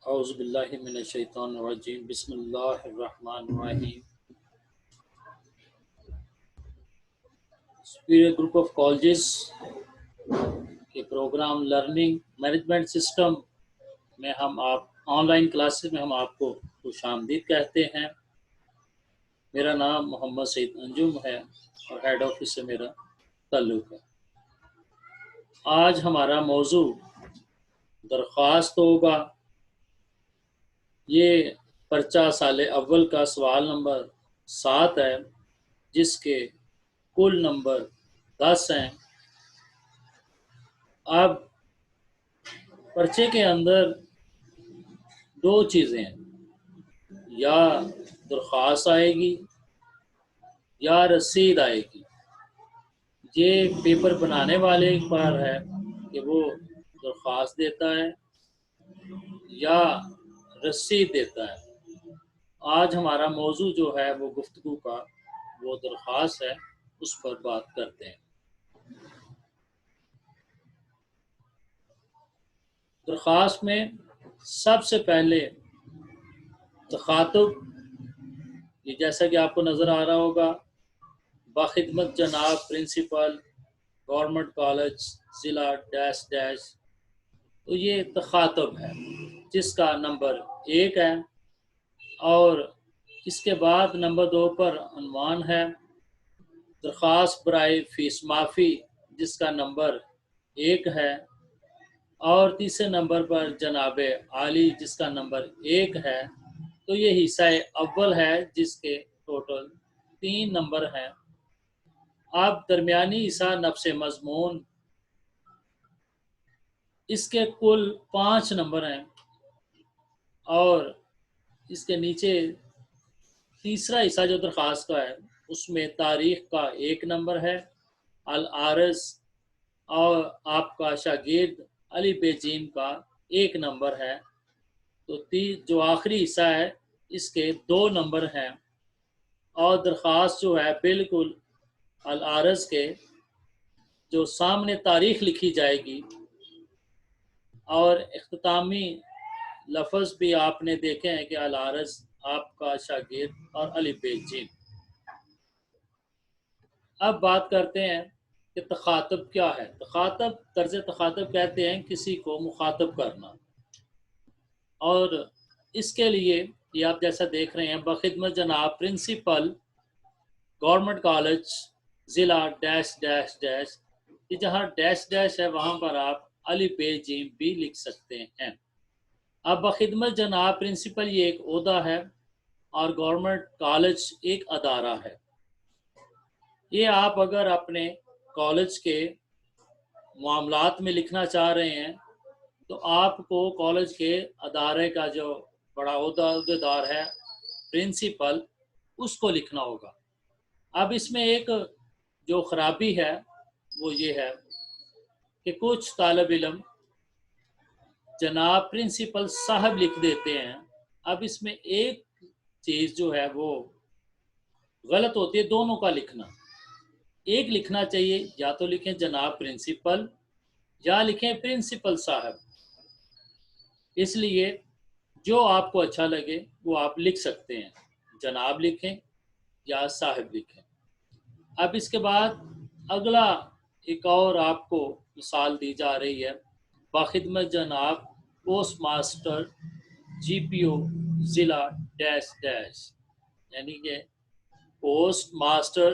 اعوذ باللہ من الشیطان الرجیم بسم اللہ الرحمن الرحیم سپیریئر گروپ آف کالجز کے پروگرام لرننگ مینجمنٹ سسٹم میں آن لائن کلاسز میں ہم آپ کو خوش آمدید کہتے ہیں۔ میرا نام محمد سعید انجم ہے اور ہیڈ آفس سے میرا تعلق ہے۔ آج ہمارا موضوع درخواست ہوگا۔ یہ پرچہ سال اول کا سوال نمبر 7 ہے، جس کے کل نمبر 10 ہیں۔ اب پرچے کے اندر دو چیزیں ہیں، یا درخواست آئے گی یا رسید آئے گی۔ یہ پیپر بنانے والے پر ہے کہ وہ درخواست دیتا ہے یا رسید دیتا ہے۔ آج ہمارا موضوع جو ہے وہ گفتگو کا وہ درخواست ہے، اس پر بات کرتے ہیں۔ درخواست میں سب سے پہلے تخاطب، یہ جیسا کہ آپ کو نظر آ رہا ہوگا، بخدمت جناب پرنسپل گورنمنٹ کالج ضلع ڈیش ڈیش، تو یہ تخاطب ہے جس کا نمبر 1 ہے، اور اس کے بعد نمبر 2 پر عنوان ہے درخواست برائے فیس معافی، جس کا نمبر 1 ہے، اور تیسرے نمبر پر جناب عالی، جس کا نمبر 1 ہے۔ تو یہ حصہ اول ہے جس کے ٹوٹل 3 نمبر ہیں۔ اب درمیانی حصہ نفس مضمون، اس کے کل 5 نمبر ہیں، اور اس کے نیچے تیسرا حصہ جو درخواست کا ہے اس میں تاریخ کا 1 نمبر ہے، العارض اور آپ کا شاگرد علی بے جیم کا 1 نمبر ہے۔ تو جو آخری حصہ ہے اس کے 2 نمبر ہیں، اور درخواست جو ہے بالکل العارض کے جو سامنے تاریخ لکھی جائے گی، اور اختتامی لفظ بھی آپ نے دیکھے ہیں کہ العارض آپ کا شاگرد اور علی بے جیم۔ اب بات کرتے ہیں کہ تخاطب کیا ہے۔ تخاطب، طرز تخاطب کہتے ہیں کسی کو مخاطب کرنا، اور اس کے لیے یہ آپ جیسا دیکھ رہے ہیں، بخدمت جناب پرنسپل گورنمنٹ کالج ضلع ڈیش ڈیش ڈیش، یہ جہاں ڈیش ڈیش ہے وہاں پر آپ علی بے جیم بھی لکھ سکتے ہیں۔ اب بخدمت جناب پرنسپل یہ ایک عہدہ ہے، اور گورنمنٹ کالج ایک ادارہ ہے۔ یہ آپ اگر اپنے کالج کے معاملات میں لکھنا چاہ رہے ہیں تو آپ کو کالج کے ادارے کا جو بڑا عہدیدار ہے پرنسپل، اس کو لکھنا ہوگا۔ اب اس میں ایک جو خرابی ہے وہ یہ ہے کہ کچھ طالب علم جناب پرنسپل صاحب لکھ دیتے ہیں۔ اب اس میں ایک چیز جو ہے وہ غلط ہوتی ہے، دونوں کا لکھنا۔ ایک لکھنا چاہیے، یا تو لکھیں جناب پرنسپل یا لکھیں پرنسپل صاحب۔ اس لیے جو آپ کو اچھا لگے وہ آپ لکھ سکتے ہیں، جناب لکھیں یا صاحب لکھیں۔ اب اس کے بعد اگلا ایک اور آپ کو مثال دی جا رہی ہے، باخدمت جناب پوسٹ ماسٹر جی پی او ضلع ڈیش ڈیش، یعنی کہ پوسٹ ماسٹر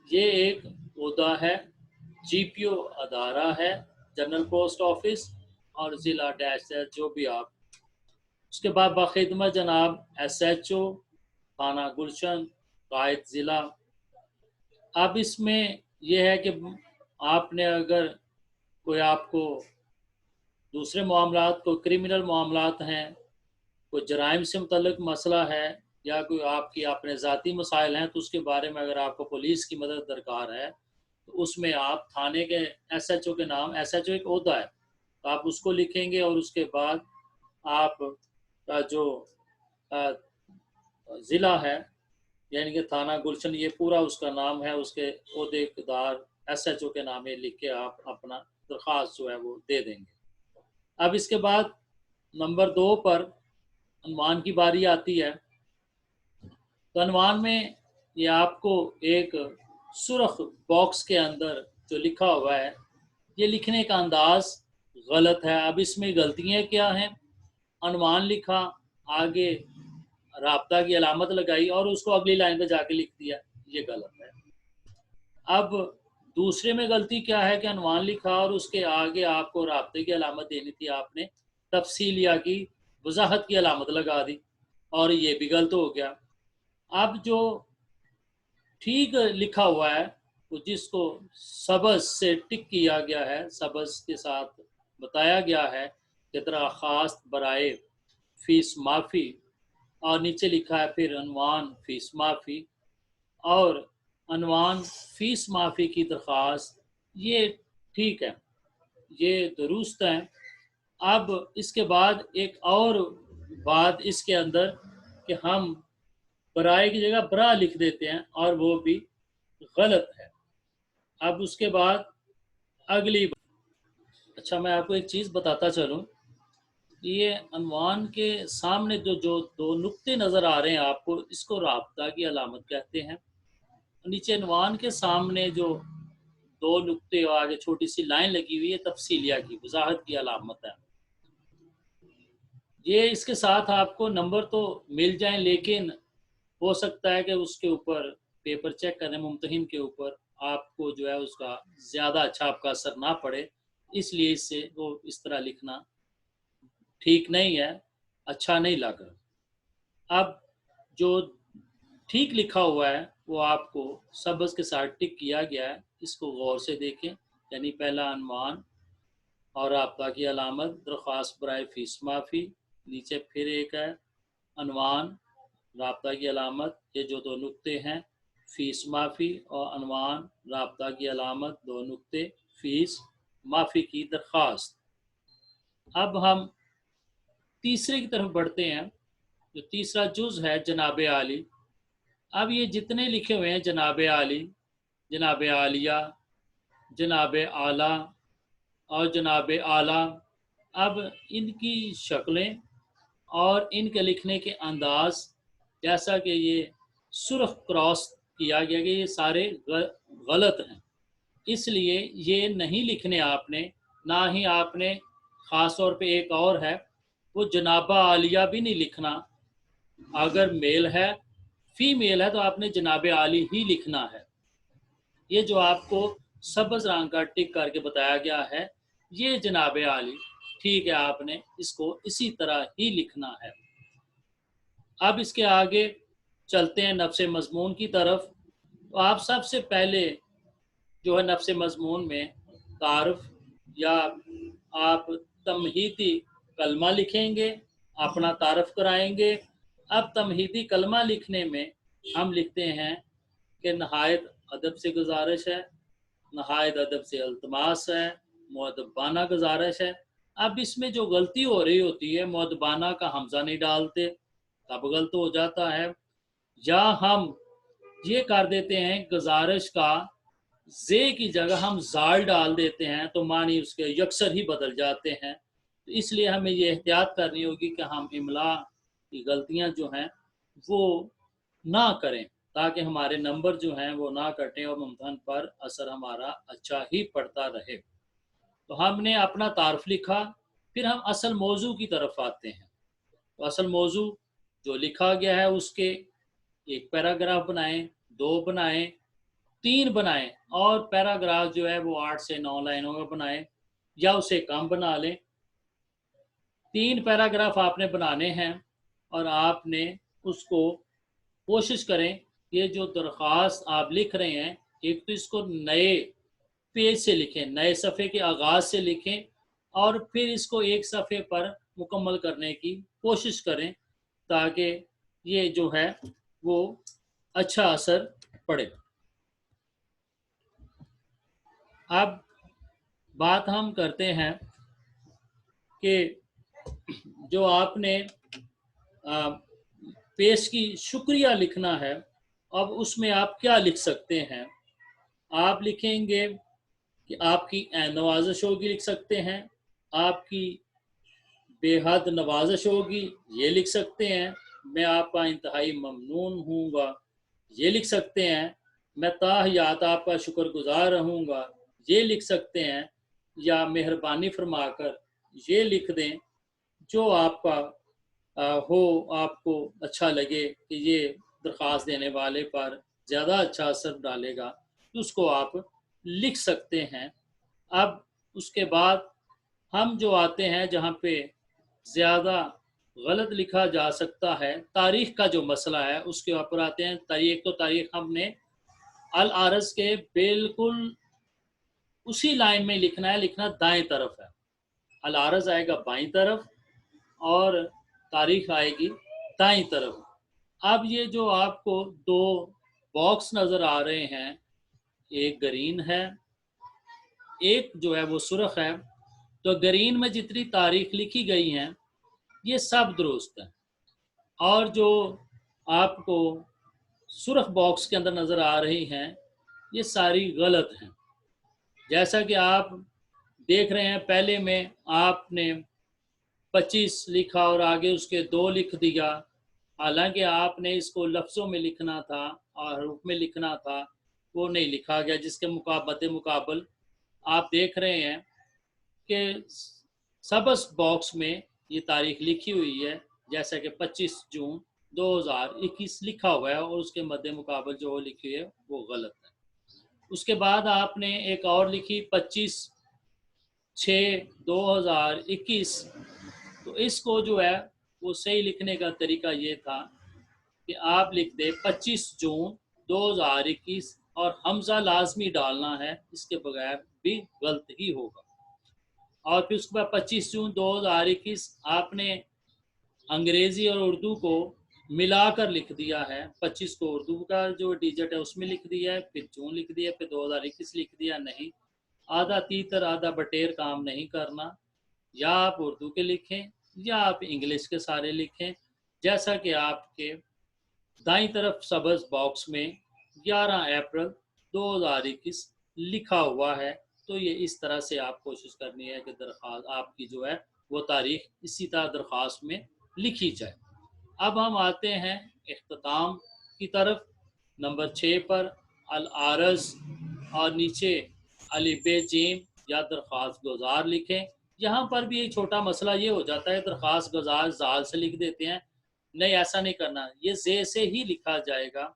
یہ ایک عہدہ ہے، جی پی او ادارہ ہے، جنرل پوسٹ آفس، اور ضلع ڈیش ڈیش جو بھی آپ۔ اس کے بعد باخدمت جناب ایس ایچ او تھانہ گلشن قائد ضلع۔ اب اس میں یہ ہے کہ آپ نے اگر کوئی آپ کو دوسرے معاملات، کو کرمنل معاملات ہیں، کوئی جرائم سے متعلق مسئلہ ہے، یا کوئی آپ کی اپنے ذاتی مسائل ہیں، تو اس کے بارے میں اگر آپ کو پولیس کی مدد درکار ہے تو اس میں آپ تھانے کے ایس ایچ او کے نام، ایس ایچ او ایک عہدہ ہے تو آپ اس کو لکھیں گے، اور اس کے بعد آپ کا جو ضلع ہے یعنی کہ تھانہ گلشن، یہ پورا اس کا نام ہے، اس کے عہدے دار ایس ایچ او کے نام لکھ کے آپ اپنا درخواست جو ہے وہ دے دیں گے۔ اب اس کے بعد नंबर 2 पर अनवान की बारी आती है। तो अनवान में ये आपको एक सुर्ख बॉक्स के अंदर जो लिखा हुआ है, ये लिखने का अंदाज गलत है। अब इसमें गलतियां क्या हैं? अनवान लिखा, आगे राब्ता की अलामत लगाई और उसको अगली लाइन पे जाके लिख दिया, ये गलत है। अब दूसरे में गलती क्या है कि अनवान लिखा और उसके आगे आपको राब्ते की अलामत देनी थी, आपने तफसीलिया की वजाहत की अलामत लगा दी और ये भी गलत हो गया। अब जो ठीक लिखा हुआ है वो जिसको सबस से टिक किया गया है, सबस के साथ बताया गया है कि दरख्वास्त बराए फीस माफ़ी, और नीचे लिखा है फिर अनवान फीस माफ़ी और अनवान फीस माफ़ी की दरख्वास्त, ये ठीक है, ये दुरुस्त है। अब इसके बाद एक और बात इसके अंदर कि हम बराए की जगह बरा लिख देते हैं और वो भी गलत है। अब उसके बाद अगली, अच्छा मैं आपको एक चीज़ बताता चलूँ, ये अनवान के सामने जो जो दो नुक्ते नज़र आ रहे हैं आपको, इसको राब्ता की अलामत कहते हैं। नीचे अनवान के सामने जो दो नुक्ते और आगे छोटी सी लाइन लगी हुई है, तफसीलिया की वजाहत की अलामत है। ये इसके साथ आपको नंबर तो मिल जाएं, लेकिन हो सकता है कि उसके ऊपर पेपर चेक करने मुमतहिन के ऊपर आपको जो है उसका ज़्यादा अच्छा आपका असर ना पड़े, इसलिए इससे वो इस तरह लिखना ठीक नहीं है, अच्छा नहीं लगा। अब जो ठीक लिखा हुआ है वो आपको सबस के साथ टिक किया गया है, इसको गौर से देखें। यानी पहला अनवान और आपका की अलामत दरख्वास्त बराए फीस माफ़ी, नीचे फिर एक है अनवान राब्ता की अलामत, ये जो दो नुक्ते हैं फ़ीस माफ़ी, और अनवान राब्ता की अलामत दो नुक्ते फ़ीस माफ़ी की दरख्वास्त। अब हम तीसरे की तरफ बढ़ते हैं। जो तीसरा जुज़ है जनाब आली। अब ये जितने लिखे हुए हैं जनाब आली, जनाब आलिया, जनाब आला और जनाब आला, अब इनकी शक्लें और इनके लिखने के अंदाज, जैसा कि ये सुर्ख क्रॉस किया गया कि ये सारे गलत हैं, इसलिए ये नहीं लिखने आपने। ना ही आपने ख़ास तौर पे एक और है, वो जनाबा आलिया भी नहीं लिखना। अगर मेल है, फीमेल है, तो आपने जनाब आली ही लिखना है। ये जो आपको सब्ज़ रंग का टिक करके बताया गया है, ये जनाब आली ठीक है, आपने इसको इसी तरह ही लिखना है। अब इसके आगे चलते हैं नफ्स मज़मून की तरफ। तो आप सबसे पहले जो है नफ्स मज़मून में तारुफ या आप तमहीदी कलमा लिखेंगे, अपना तारुफ कराएंगे। अब तमहीदी कलमा लिखने में हम लिखते हैं कि नहायत अदब से गुजारिश है, नहायत अदब से अल्तमास है, मुअद्दबाना गुजारिश है। अब इसमें जो गलती हो रही होती है, मुअद्दबाना का हमज़ा नहीं डालते, तब गलत हो जाता है। या हम ये कर देते हैं गुजारिश का जे की जगह हम जाल डाल देते हैं, तो मानी उसके यक्सर ही बदल जाते हैं। तो इसलिए हमें ये एहतियात करनी होगी कि हम इमला की गलतियां जो हैं वो ना करें, ताकि हमारे नंबर जो हैं वो ना कटें और मुमतहन पर असर हमारा अच्छा ही पड़ता रहे। तो हमने अपना तारफ़ लिखा, फिर हम असल मौजू की तरफ आते हैं। तो असल मौजू जो लिखा गया है उसके एक पैराग्राफ बनाएं, 2 बनाएं, 3 बनाएं, और पैराग्राफ जो है वो 8 से 9 लाइनों में बनाएं या उसे कम बना लें। 3 पैराग्राफ आपने बनाने हैं और आपने उसको कोशिश करें, ये जो दरख्वास्त आप लिख रहे हैं, एक तो इसको नए पेज से लिखें, नए सफ़े के आगाज़ से लिखें और फिर इसको एक सफ़े पर मुकम्मल करने की कोशिश करें, ताकि ये जो है वो अच्छा असर पड़े। अब बात हम करते हैं कि जो आपने पेश की शुक्रिया लिखना है, अब उसमें आप क्या लिख सकते हैं? आप लिखेंगे कि आपकी नवाज़िश होगी, लिख सकते हैं, आपकी बेहद नवाजिश होगी, ये लिख सकते हैं। मैं आपका इंतहाई ममनून हूँगा, ये लिख सकते हैं। मैं ताहियात आपका शुक्रगुजार रहूँगा, ये लिख सकते हैं। या मेहरबानी फरमाकर ये लिख दें, जो आपका हो, आपको अच्छा लगे कि ये दरख्वास्त देने वाले पर ज़्यादा अच्छा असर डालेगा, तो उसको आप लिख सकते हैं। अब उसके बाद हम जो आते हैं जहाँ पे ज़्यादा गलत लिखा जा सकता है, तारीख़ का जो मसला है उसके ऊपर आते हैं। तारीख़ तो तारीख़ हमने अल आरज़ के बिल्कुल उसी लाइन में लिखना है, लिखना दाएं तरफ है। अल आरज़ आएगा बाईं तरफ और तारीख़ आएगी दाईं तरफ। अब ये जो आपको दो बॉक्स नज़र आ रहे हैं, एक ग्रीन है, एक जो है वो सुर्ख है। तो ग्रीन में जितनी तारीख लिखी गई हैं ये सब दुरुस्त है, और जो आपको सुर्ख बॉक्स के अंदर नज़र आ रही हैं ये सारी गलत हैं। जैसा कि आप देख रहे हैं, पहले में आपने 25 लिखा और आगे उसके 2 लिख दिया, हालांकि आपने इसको लफ्ज़ों में लिखना था और हरूफ में लिखना था, वो नहीं लिखा गया, जिसके मुकाबल आप देख रहे हैं कि सबस बॉक्स में ये तारीख लिखी हुई है, जैसा कि 25 जून 2021 लिखा हुआ है, और उसके मद्दे मुकाबल जो लिखी है वो गलत है। उसके बाद आपने एक और लिखी 25/6/2021, तो इसको जो है वो सही लिखने का तरीका ये था कि आप लिख दे 25 जून 2021 और हमज़ा लाजमी डालना है, इसके बगैर भी गलत ही होगा। और फिर उसके बाद 25 जून 2021 आपने अंग्रेज़ी और उर्दू को मिलाकर लिख दिया है। 25 को उर्दू का जो डिजिट है उसमें लिख दिया है, फिर जून लिख दिया, फिर 2021 लिख दिया। नहीं, आधा तीतर आधा बटेर काम नहीं करना। या आप उर्दू के लिखें या आप इंग्लिश के सारे लिखें। जैसा कि आपके दाईं तरफ सब्ज़ बॉक्स में 11 अप्रैल 2021 लिखा हुआ है, तो ये इस तरह से आप कोशिश करनी है कि दरख्वास्त आपकी जो है वो तारीख इसी तरह दरख्वास्त में लिखी जाए। अब हम आते हैं इख्तिताम की तरफ। नंबर 6 पर अल आरज़ और नीचे अलिफ जीम या दरख्वास्त गुज़ार लिखें। यहाँ पर भी एक छोटा मसला ये हो जाता है, दरख्वास्त गुज़ार ज़ाल से लिख देते हैं। नहीं, ऐसा नहीं करना, ये ज़े से ही लिखा जाएगा,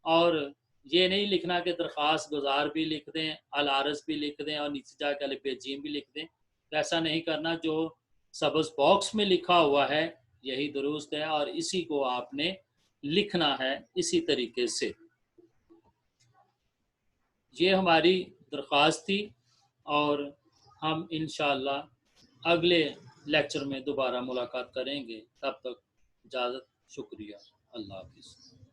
और ये नहीं लिखना कि दरख्वास्त गुज़ार भी लिख दें, अल आरज़ भी लिख दें और नीचे जाकर अलिफ जीम भी लिख दें। तो ऐसा नहीं करना, जो सब्ज़ बॉक्स में लिखा हुआ है यही दुरुस्त है, और इसी को आपने लिखना है इसी तरीके से। ये हमारी दरख्वास्त थी, और हम इंशाअल्लाह अगले लेक्चर में दोबारा मुलाकात करेंगे। तब तक इजाज़त, शुक्रिया, अल्लाह हाफ़िज़।